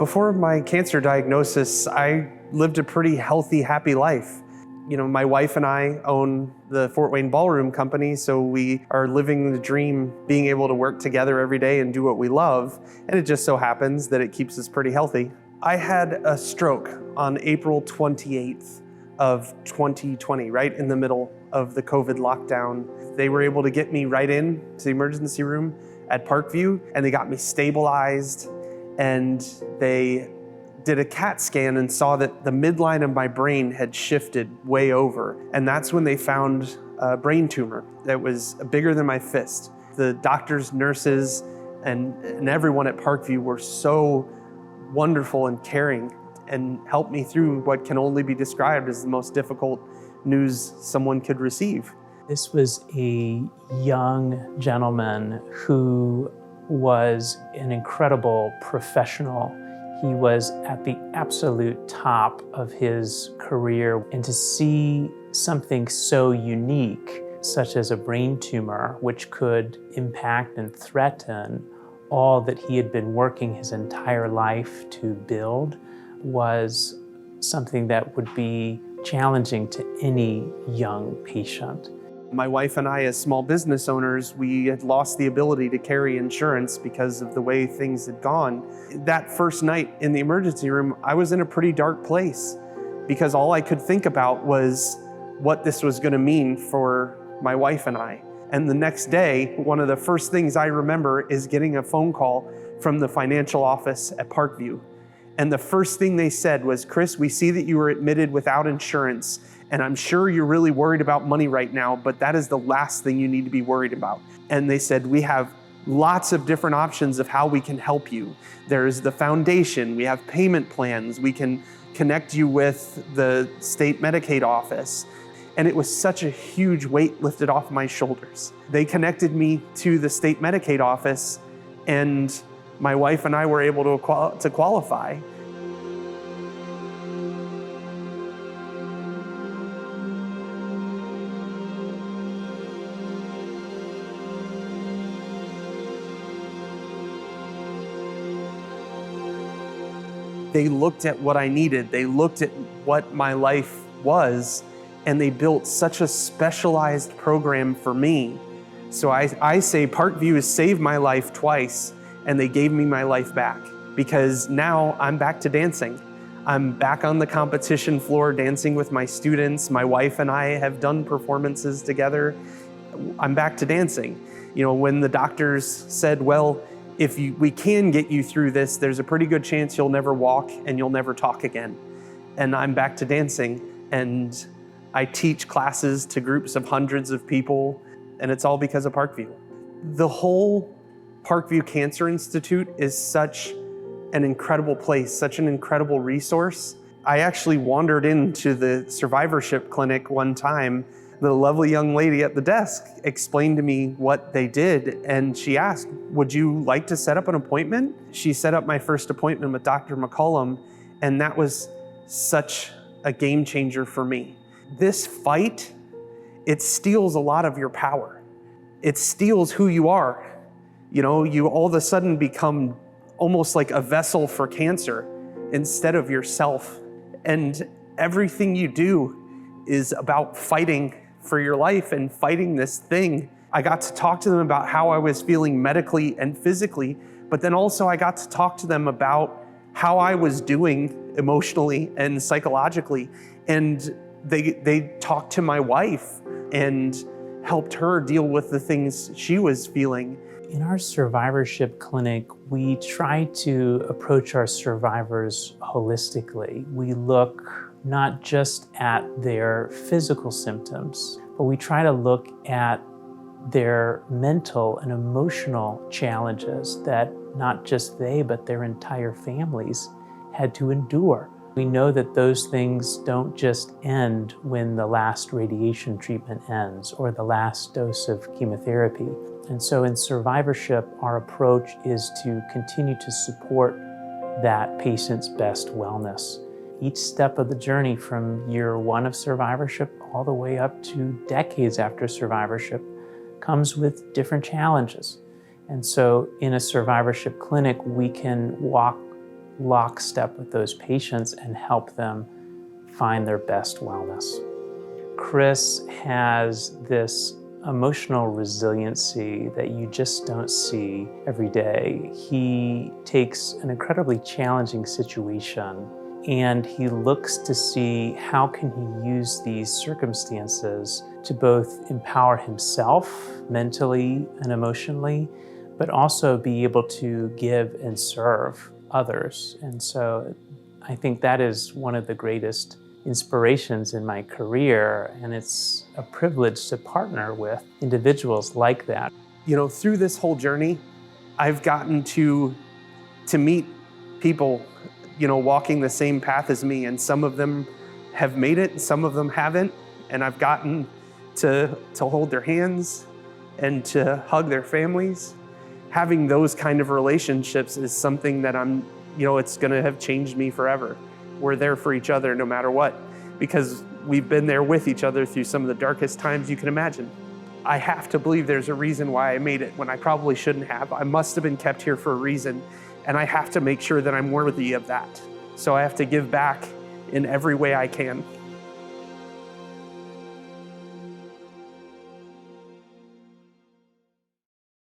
Before my cancer diagnosis, I lived a pretty healthy, happy life. You know, my wife and I own the Fort Wayne Ballroom Company, so we are living the dream, being able to work together every day and do what we love, and it just so happens that it keeps us pretty healthy. I had a stroke on April 28th of 2020, right in the middle of the COVID lockdown. They were able to get me right in to the emergency room at Parkview, and they got me stabilized, and they did a CAT scan and saw that the midline of my brain had shifted way over. And that's when they found a brain tumor that was bigger than my fist. The doctors, nurses, and everyone at Parkview were so wonderful and caring and helped me through what can only be described as the most difficult news someone could receive. This was a young gentleman who was an incredible professional. He was at the absolute top of his career, and to see something so unique, such as a brain tumor, which could impact and threaten all that he had been working his entire life to build, was something that would be challenging to any young patient. My wife and I, as small business owners, we had lost the ability to carry insurance because of the way things had gone. That first night in the emergency room, I was in a pretty dark place because all I could think about was what this was going to mean for my wife and I. And the next day, one of the first things I remember is getting a phone call from the financial office at Parkview. And the first thing they said was, "Chris, we see that you were admitted without insurance, and I'm sure you're really worried about money right now, but that is the last thing you need to be worried about." And they said, "We have lots of different options of how we can help you. There's the foundation, we have payment plans, we can connect you with the state Medicaid office." And it was such a huge weight lifted off my shoulders. They connected me to the state Medicaid office, and my wife and I were able to qualify. They looked at what I needed, they looked at what my life was, and they built such a specialized program for me. So I say Parkview has saved my life twice, and they gave me my life back, because now I'm back to dancing. I'm back on the competition floor dancing with my students. My wife and I have done performances together. I'm back to dancing. You know, when the doctors said, well, if we can get you through this, there's a pretty good chance you'll never walk and you'll never talk again. And I'm back to dancing, and I teach classes to groups of hundreds of people, and it's all because of Parkview. The whole Parkview Cancer Institute is such an incredible place, such an incredible resource. I actually wandered into the survivorship clinic one time. The lovely young lady at the desk explained to me what they did, and she asked, "Would you like to set up an appointment?" She set up my first appointment with Dr. McCollum, and that was such a game changer for me. This fight, it steals a lot of your power. It steals who you are. You know, you all of a sudden become almost like a vessel for cancer instead of yourself. And everything you do is about fighting for your life and fighting this thing. I got to talk to them about how I was feeling medically and physically, but then also I got to talk to them about how I was doing emotionally and psychologically. And they talked to my wife and helped her deal with the things she was feeling. In our survivorship clinic, we try to approach our survivors holistically. We look not just at their physical symptoms, but we try to look at their mental and emotional challenges that not just they, but their entire families had to endure. We know that those things don't just end when the last radiation treatment ends or the last dose of chemotherapy. And so in survivorship, our approach is to continue to support that patient's best wellness. Each step of the journey, from year one of survivorship all the way up to decades after survivorship, comes with different challenges. And so in a survivorship clinic, we can walk lockstep with those patients and help them find their best wellness. Chris has this emotional resiliency that you just don't see every day. He takes an incredibly challenging situation and he looks to see how can he use these circumstances to both empower himself mentally and emotionally, but also be able to give and serve others. And so I think that is one of the greatest inspirations in my career, and it's a privilege to partner with individuals like that. You know, through this whole journey, I've gotten to meet people, you know, walking the same path as me, and some of them have made it, some of them haven't, and I've gotten to hold their hands and to hug their families. Having those kind of relationships is something that it's gonna have changed me forever. We're there for each other no matter what, because we've been there with each other through some of the darkest times you can imagine. I have to believe there's a reason why I made it when I probably shouldn't have. I must have been kept here for a reason, and I have to make sure that I'm worthy of that. So I have to give back in every way I can.